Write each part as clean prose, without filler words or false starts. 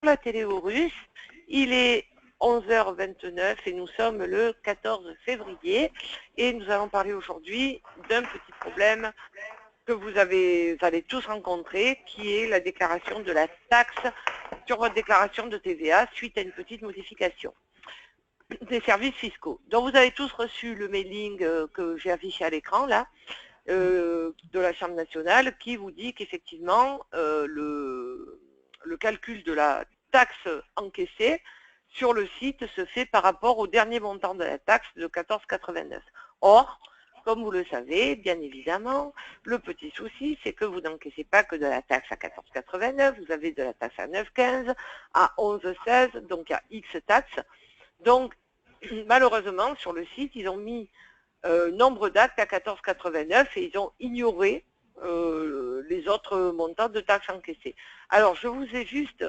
la télé aux Russes. Il est 11h29 et nous sommes le 14 février et nous allons parler aujourd'hui d'un petit problème que vous allez tous rencontrer, qui est la déclaration de la taxe sur votre déclaration de TVA suite à une petite modification des services fiscaux. Donc vous avez tous reçu le mailing que j'ai affiché à l'écran là, de la Chambre nationale, qui vous dit qu'effectivement le calcul de la taxe encaissée sur le site se fait par rapport au dernier montant de la taxe de 14,89. Or, comme vous le savez, bien évidemment, le petit souci, c'est que vous n'encaissez pas que de la taxe à 14,89, vous avez de la taxe à 9,15, à 11,16, donc à X taxes. Donc, malheureusement, sur le site, ils ont mis nombre d'actes à 14,89 et ils ont ignoré les autres montants de taxes encaissées. Alors, je vous ai juste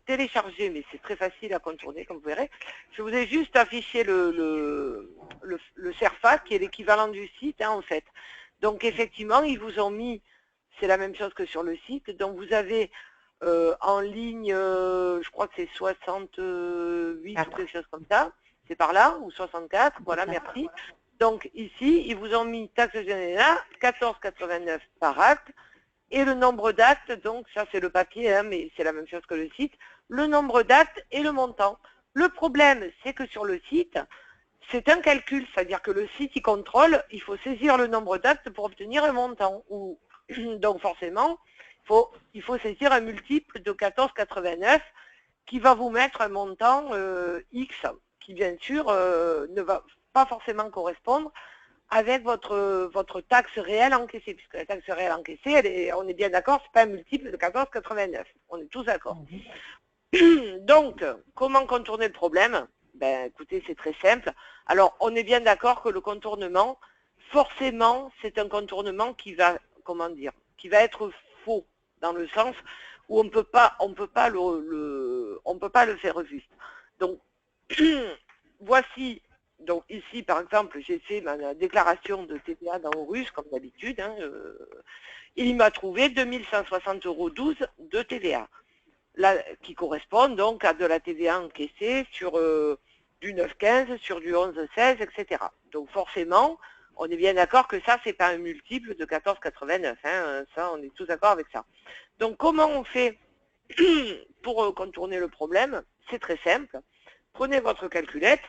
téléchargé, mais c'est très facile à contourner, comme vous verrez. Je vous ai juste affiché le CERFA, qui est l'équivalent du site, hein, en fait. Donc, effectivement, ils vous ont mis, c'est la même chose que sur le site, donc vous avez en ligne, je crois que c'est 68 ou quelque chose comme ça, c'est par là, ou 64, voilà, merci. Donc ici, ils vous ont mis taxe générale 14,89 par acte, et le nombre d'actes, donc ça c'est le papier, hein, mais c'est la même chose que le site, le nombre d'actes et le montant. Le problème, c'est que sur le site, c'est un calcul, c'est-à-dire que le site, il contrôle, il faut saisir le nombre d'actes pour obtenir un montant. Donc forcément, il faut saisir un multiple de 14,89 qui va vous mettre un montant X, qui bien sûr ne va pas forcément correspondre avec votre taxe réelle encaissée, puisque la taxe réelle encaissée, on est bien d'accord, ce n'est pas un multiple de 14,89. On est tous d'accord. Donc, comment contourner le problème? Ben, écoutez, c'est très simple. Alors, on est bien d'accord que le contournement, forcément, c'est un contournement qui va, comment dire, qui va être faux, dans le sens où on peut pas le faire juste. Donc, voici, donc ici, par exemple, j'ai fait ma déclaration de TVA dans Russe, comme d'habitude, hein, il m'a trouvé 2160,12 € de TVA. Là, qui correspond donc à de la TVA encaissée sur du 9,15, sur du 11,16, etc. Donc forcément, on est bien d'accord que ça, c'est pas un multiple de 14,89. Hein, ça, on est tous d'accord avec ça. Donc comment on fait pour contourner le problème? C'est très simple. Prenez votre calculette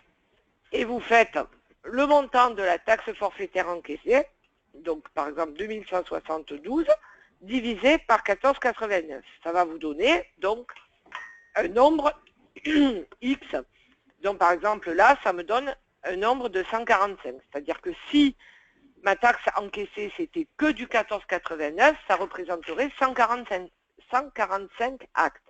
et vous faites le montant de la taxe forfaitaire encaissée, donc par exemple 2172, divisé par 14,89. Ça va vous donner donc un nombre X. Donc par exemple là, ça me donne un nombre de 145. C'est-à-dire que si ma taxe encaissée c'était que du 14,89, ça représenterait 145 actes.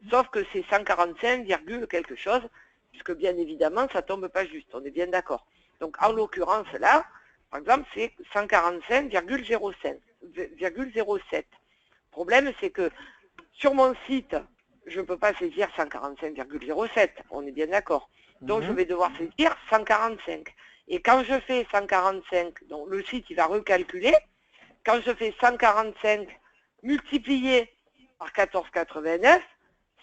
Sauf que c'est 145, quelque chose, puisque bien évidemment ça ne tombe pas juste, on est bien d'accord. Donc en l'occurrence là, par exemple, c'est 145,07. Le problème, c'est que sur mon site, je ne peux pas saisir 145,07, on est bien d'accord. Donc je vais devoir saisir 145. Et quand je fais 145, donc le site il va recalculer, quand je fais 145 multiplié par 14,89,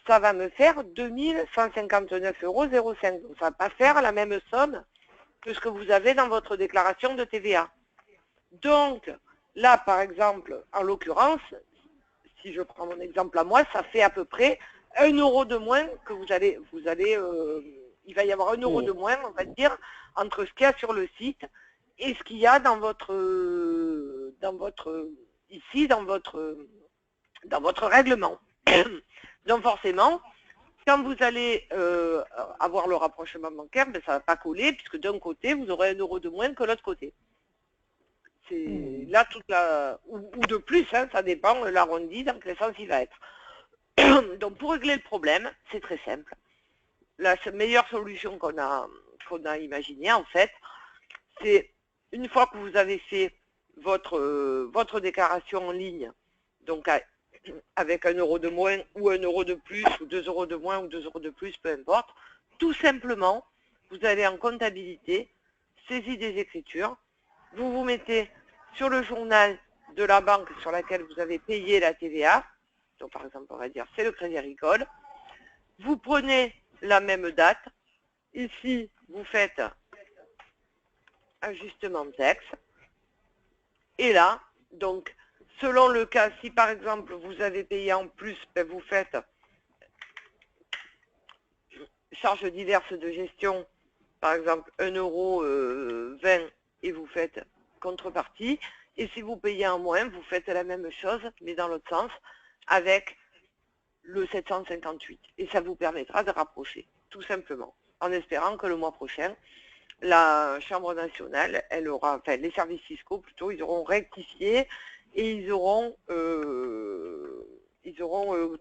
ça va me faire 2159,05 €. Donc ça ne va pas faire la même somme que ce que vous avez dans votre déclaration de TVA. Donc, là, par exemple, en l'occurrence, si je prends mon exemple à moi, ça fait à peu près 1 € de moins que il va y avoir 1 € de moins, on va dire, entre ce qu'il y a sur le site et ce qu'il y a dans votre règlement. Donc forcément, quand vous allez avoir le rapprochement bancaire, ben, ça ne va pas coller, puisque d'un côté, vous aurez 1 € de moins que l'autre côté. C'est là ou de plus, hein, ça dépend, l'arrondi, dans quel sens il va être. Donc pour régler le problème, c'est très simple. La meilleure solution qu'on a imaginée, en fait, c'est une fois que vous avez fait votre déclaration en ligne, donc avec 1 € de moins ou 1 € de plus ou 2 € de moins ou 2 € de plus, peu importe, tout simplement, vous allez en comptabilité, saisie des écritures, vous vous mettez sur le journal de la banque sur laquelle vous avez payé la TVA, donc par exemple on va dire c'est le Crédit Agricole, Vous prenez la même date. Ici, vous faites ajustement de texte. Et là, donc, selon le cas, si par exemple vous avez payé en plus, ben, vous faites charges diverses de gestion, par exemple 1,20 € et vous faites contrepartie. Et si vous payez en moins, vous faites la même chose, mais dans l'autre sens, avec le 758. Et ça vous permettra de rapprocher, tout simplement, en espérant que le mois prochain, la Chambre nationale, elle aura, enfin les services fiscaux plutôt, ils auront rectifié et ils auront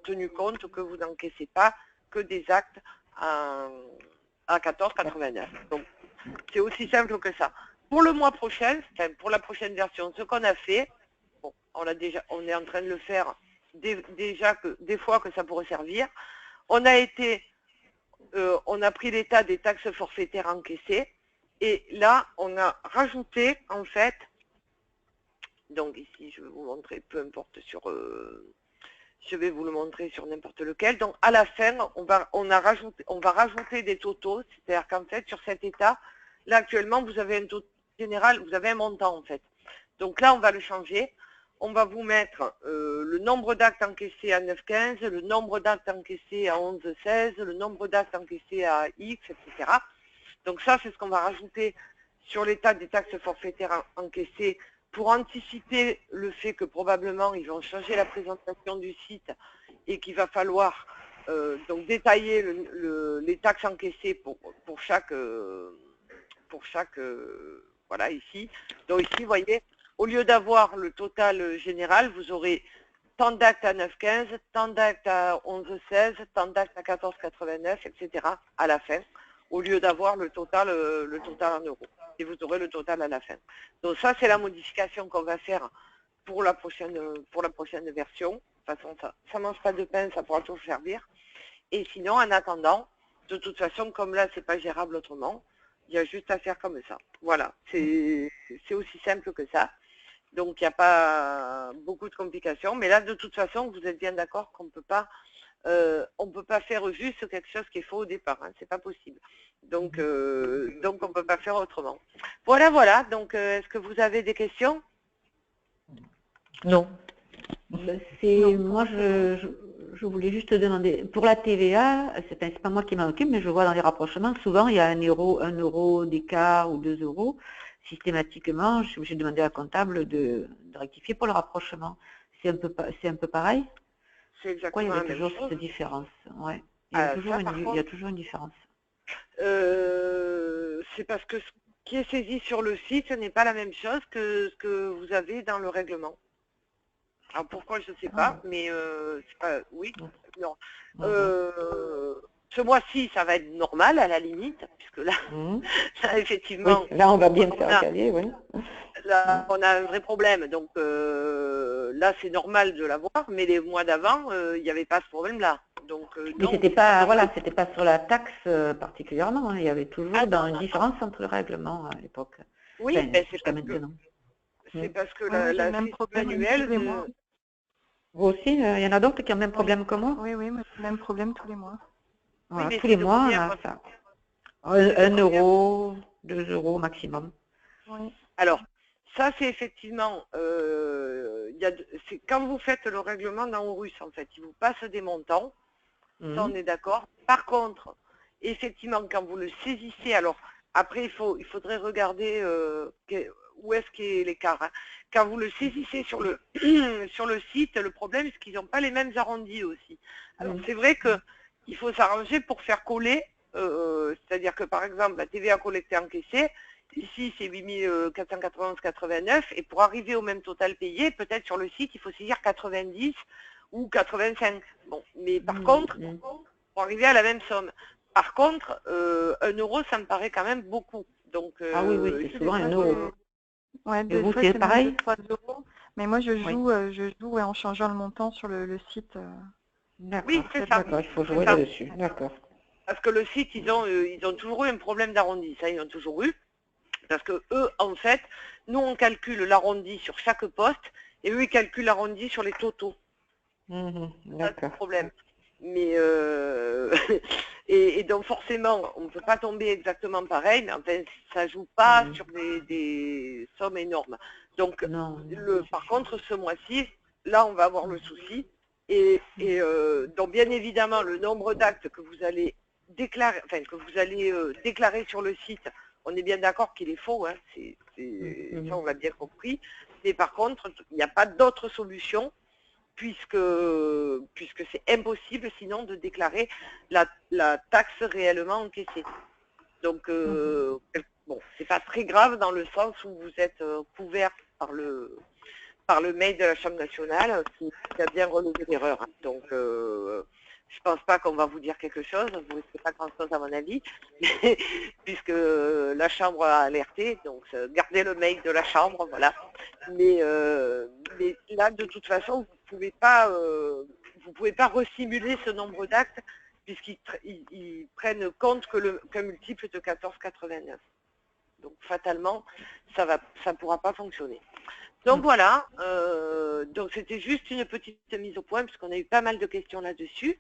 tenu compte que vous n'encaissez pas que des actes à 14,89. Donc c'est aussi simple que ça. Pour le mois prochain, enfin, pour la prochaine version, ce qu'on a fait, bon, on est en train de le faire déjà des fois que ça pourrait servir. On a pris l'état des taxes forfaitaires encaissées. Et là, on a rajouté, en fait, donc ici, je vais vous montrer, peu importe je vais vous le montrer sur n'importe lequel. Donc, à la fin, on va rajouter des totaux, c'est-à-dire qu'en fait, sur cet état, là, actuellement, vous avez un taux général, vous avez un montant, en fait. Donc là, on va le changer. On va vous mettre le nombre d'actes encaissés à 9,15, le nombre d'actes encaissés à 11,16, le nombre d'actes encaissés à X, etc. Donc ça, c'est ce qu'on va rajouter sur l'état des taxes forfaitaires encaissées pour anticiper le fait que probablement ils vont changer la présentation du site et qu'il va falloir donc détailler les taxes encaissées pour chaque voilà, ici. Donc ici, vous voyez, au lieu d'avoir le total général, vous aurez tant d'actes à 9,15, tant d'actes à 11,16, tant d'actes à 14,89, etc. à la fin, au lieu d'avoir le total en euros. Et vous aurez le total à la fin. Donc ça, c'est la modification qu'on va faire pour la prochaine version. De toute façon, ça ne mange pas de pain, ça pourra toujours servir. Et sinon, en attendant, de toute façon, comme là, c'est pas gérable autrement, il y a juste à faire comme ça. Voilà, c'est aussi simple que ça. Donc, il n'y a pas beaucoup de complications. Mais là, de toute façon, vous êtes bien d'accord qu'on ne peut pas faire juste quelque chose qui est faux au départ. Hein, c'est pas possible. Donc, on ne peut pas faire autrement. Voilà, voilà. Donc, est-ce que vous avez des questions? Non. Moi, je voulais juste te demander, pour la TVA, c'est pas moi qui m'en occupe, mais je vois dans les rapprochements, souvent il y a 1 euro d'écart ou 2 euros. Systématiquement, je suis obligée de demander à la comptable de rectifier pour le rapprochement. C'est un peu pareil? C'est exactement Pourquoi il y la avait même toujours chose. cette différence? Ouais. Il y a toujours une différence. C'est parce que ce qui est saisi sur le site, ce n'est pas la même chose que ce que vous avez dans le règlement. Alors pourquoi, je ne sais pas, mais oui, non. Ce mois-ci, ça va être normal à la limite, puisque là, effectivement, oui, là on va bien faire caler, oui. Là, on a un vrai problème, donc là, c'est normal de l'avoir, mais les mois d'avant, il n'y avait pas ce problème-là. Donc, mais c'était pas, voilà, c'était pas sur la taxe particulièrement, hein. Il y avait toujours une différence entre le règlement à l'époque. Oui, enfin, ben, jusqu'à maintenant. C'est parce que la la même fiche problème manuelle tous les mois. Vous aussi, il y en a d'autres qui ont le même problème que moi? Oui, oui, mais même problème tous les mois. Voilà, oui, tous les mois, on a ça. 1 euro, 2 euros maximum. Oui. Alors, ça, c'est effectivement, c'est quand vous faites le règlement dans Horus, en fait, il vous passe des montants, ça, on est d'accord. Par contre, effectivement, quand vous le saisissez, alors, après, il faudrait regarder où est-ce qu'est l'écart. Hein. Quand vous le saisissez sur le, sur le site, le problème, c'est qu'ils n'ont pas les mêmes arrondis aussi. Alors, c'est vrai qu'il faut s'arranger pour faire coller, c'est-à-dire que, par exemple, la TVA collectée encaissée, ici, c'est 8491,89, et pour arriver au même total payé, peut-être sur le site, il faut saisir 90 ou 85. Bon, mais par contre, pour arriver à la même somme. Par contre, 1 euro, ça me paraît quand même beaucoup. Donc, ah oui, oui, c'est souvent 1 euro. Ouais, et vous, c'est pareil? 3 euros. Mais moi, je joue en changeant le montant sur le site. D'accord, oui, c'est ça. D'accord, il faut jouer là-dessus. D'accord. Parce que le site, ils ont toujours eu un problème d'arrondi. Ça, ils ont toujours eu. Parce que eux, en fait, nous, on calcule l'arrondi sur chaque poste, et eux, ils calculent l'arrondi sur les totaux. D'accord. C'est le problème. Mais et donc forcément, on ne peut pas tomber exactement pareil, mais enfin, ça ne joue pas sur des sommes énormes. Donc, Non. par contre, ce mois-ci, là, on va avoir le souci. Et donc, bien évidemment, le nombre d'actes que vous allez déclarer, enfin, que vous allez déclarer sur le site, on est bien d'accord qu'il est faux, hein, ça, on l'a bien compris. Mais par contre, il n'y a pas d'autre solution, puisque c'est impossible sinon de déclarer la taxe réellement encaissée. Donc, bon, c'est pas très grave dans le sens où vous êtes couvert par le mail de la Chambre nationale qui a bien relevé l'erreur. Donc, je pense pas qu'on va vous dire quelque chose, vous ne risquez pas grand-chose à mon avis, puisque la Chambre a alerté, donc gardez le mail de la Chambre, voilà. Mais là, de toute façon, vous ne pouvez pas resimuler ce nombre d'actes, puisqu'ils prennent compte qu'un multiple de 14,89. Donc, fatalement, ça ne pourra pas fonctionner. Donc voilà, donc c'était juste une petite mise au point, puisqu'on a eu pas mal de questions là-dessus.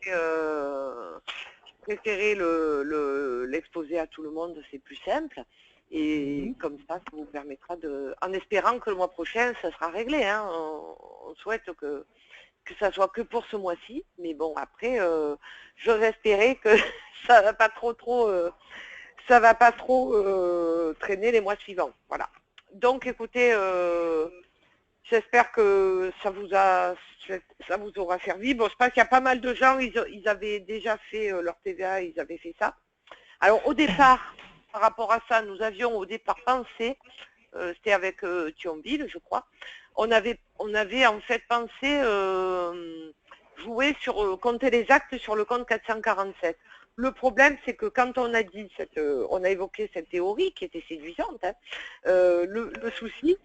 Je préférais l'exposer à tout le monde, c'est plus simple. Et comme ça vous permettra en espérant que le mois prochain, ça sera réglé. Hein, on souhaite que ça soit que pour ce mois-ci. Mais bon, après, j'ose espérer que ça va pas trop traîner les mois suivants. Voilà. Donc, écoutez, j'espère que ça vous aura servi. Bon, je pense qu'il y a pas mal de gens, ils avaient déjà fait leur TVA, ils avaient fait ça. Alors, au départ, par rapport à ça, nous avions au départ pensé, c'était avec Thionville, je crois, on avait en fait pensé jouer compter les actes sur le compte 447. Le problème, c'est que quand on a dit, on a évoqué cette théorie qui était séduisante, hein, le souci,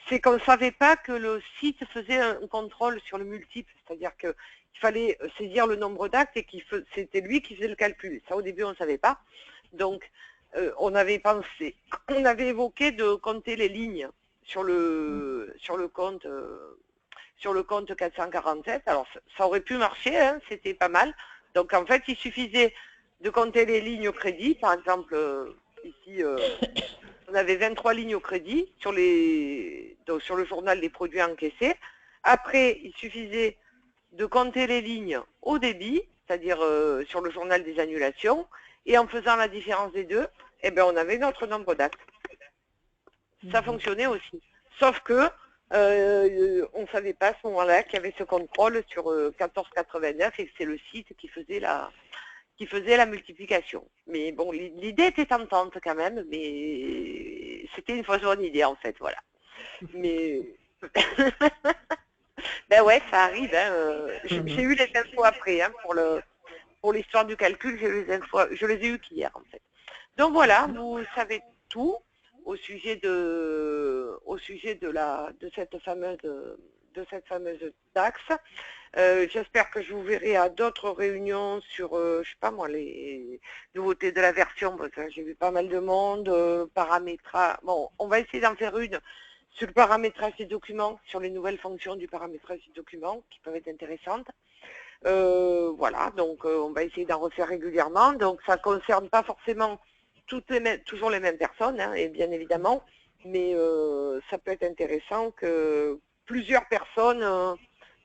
c'est qu'on ne savait pas que le site faisait un contrôle sur le multiple, c'est-à-dire qu'il fallait saisir le nombre d'actes et que c'était lui qui faisait le calcul. Ça, au début, on ne savait pas. Donc, on avait évoqué de compter les lignes sur le compte 447. Alors, ça aurait pu marcher, hein, c'était pas mal. Donc, en fait, il suffisait de compter les lignes au crédit. Par exemple, ici, on avait 23 lignes au crédit sur le journal des produits encaissés. Après, il suffisait de compter les lignes au débit, c'est-à-dire sur le journal des annulations. Et en faisant la différence des deux, eh ben, on avait notre nombre d'actes. Ça fonctionnait aussi. Sauf que on ne savait pas à ce moment-là qu'il y avait ce contrôle sur 14,89 et que c'est le site qui faisait la multiplication. Mais bon, l'idée était tentante quand même, mais c'était une fausse bonne idée en fait, voilà. Mais ben ouais, ça arrive. Hein, j'ai eu les infos après, hein, pour l'histoire du calcul, j'ai eu les infos, je les ai eues qu'hier en fait. Donc voilà, vous savez tout au sujet de cette fameuse taxe. J'espère que je vous verrai à d'autres réunions sur, je sais pas moi, les nouveautés de la version, parce que j'ai vu pas mal de monde, paramétrage. Bon, on va essayer d'en faire une sur le paramétrage des documents, sur les nouvelles fonctions du paramétrage des documents, qui peuvent être intéressantes. Voilà, donc on va essayer d'en refaire régulièrement. Donc ça ne concerne pas forcément toujours les mêmes personnes, hein, et bien évidemment, mais ça peut être intéressant que plusieurs personnes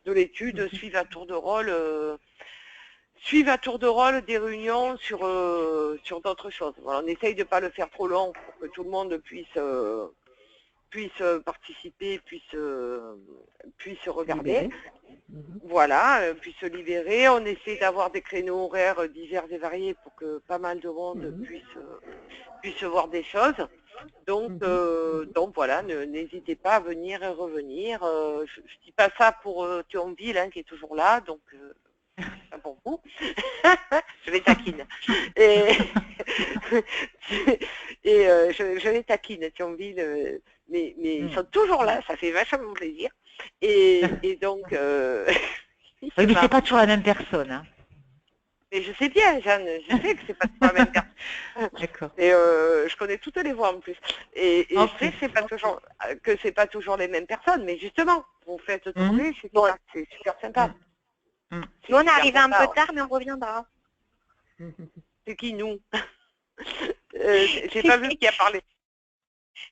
de l'étude suivent à tour de rôle des réunions sur d'autres choses. Voilà, on essaye de ne pas le faire trop long pour que tout le monde puisse participer, puisse regarder. Voilà, puisse se libérer. On essaie d'avoir des créneaux horaires divers et variés pour que pas mal de monde puisse voir des choses. Donc voilà, n'hésitez pas à venir et revenir. Je ne dis pas ça pour Thionville, hein, qui est toujours là, donc pas pour vous. Je les taquine. Et je les taquine, Thionville, mais ils sont toujours là, ça fait vachement plaisir. Et donc... oui, mais c'est pas toujours la même personne. Hein. Mais je sais bien, Jeanne, je sais que c'est pas toujours la même personne. D'accord. Et je connais toutes les voix en plus. Et je sais que c'est pas toujours les mêmes personnes, mais justement, vous faites tourner, c'est super sympa. Nous, on est arrivé un peu tard, mais on reviendra. C'est qui, nous? J'ai pas vu qui a parlé.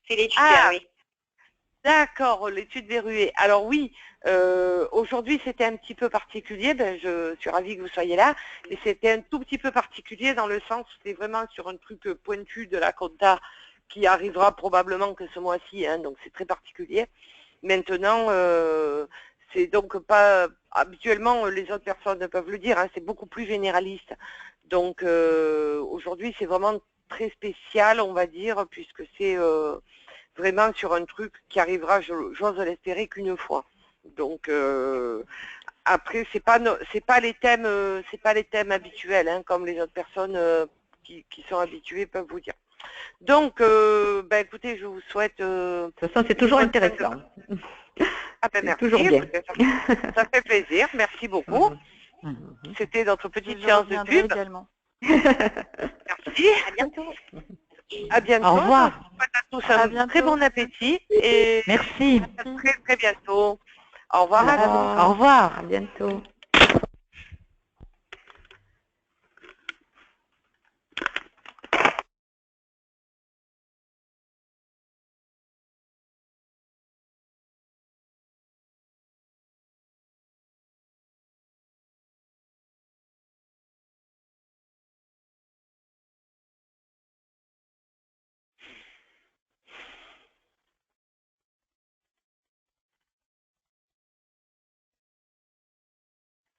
C'est l'étude verrouillée. D'accord, l'étude verrouillée. Alors oui, aujourd'hui c'était un petit peu particulier, je suis ravie que vous soyez là, mais c'était un tout petit peu particulier dans le sens où c'est vraiment sur un truc pointu de la compta qui arrivera probablement que ce mois-ci, hein, donc c'est très particulier. Maintenant, c'est donc pas, habituellement les autres personnes peuvent le dire, hein, c'est beaucoup plus généraliste. Donc aujourd'hui c'est vraiment très spécial, on va dire, puisque c'est vraiment sur un truc qui arrivera, j'ose l'espérer, qu'une fois. Donc après c'est pas les thèmes habituels, hein, comme les autres personnes qui sont habituées peuvent vous dire. Donc écoutez, je vous souhaite de toute façon c'est toujours intéressant. Merci, toujours bien. Ça fait plaisir, merci beaucoup. C'était notre petite séance de pub. Également. Merci. À bientôt. À bientôt. Au revoir. Je vous souhaite à tous un très bon appétit et Merci. à très très bientôt. Au revoir. Au revoir. À bientôt.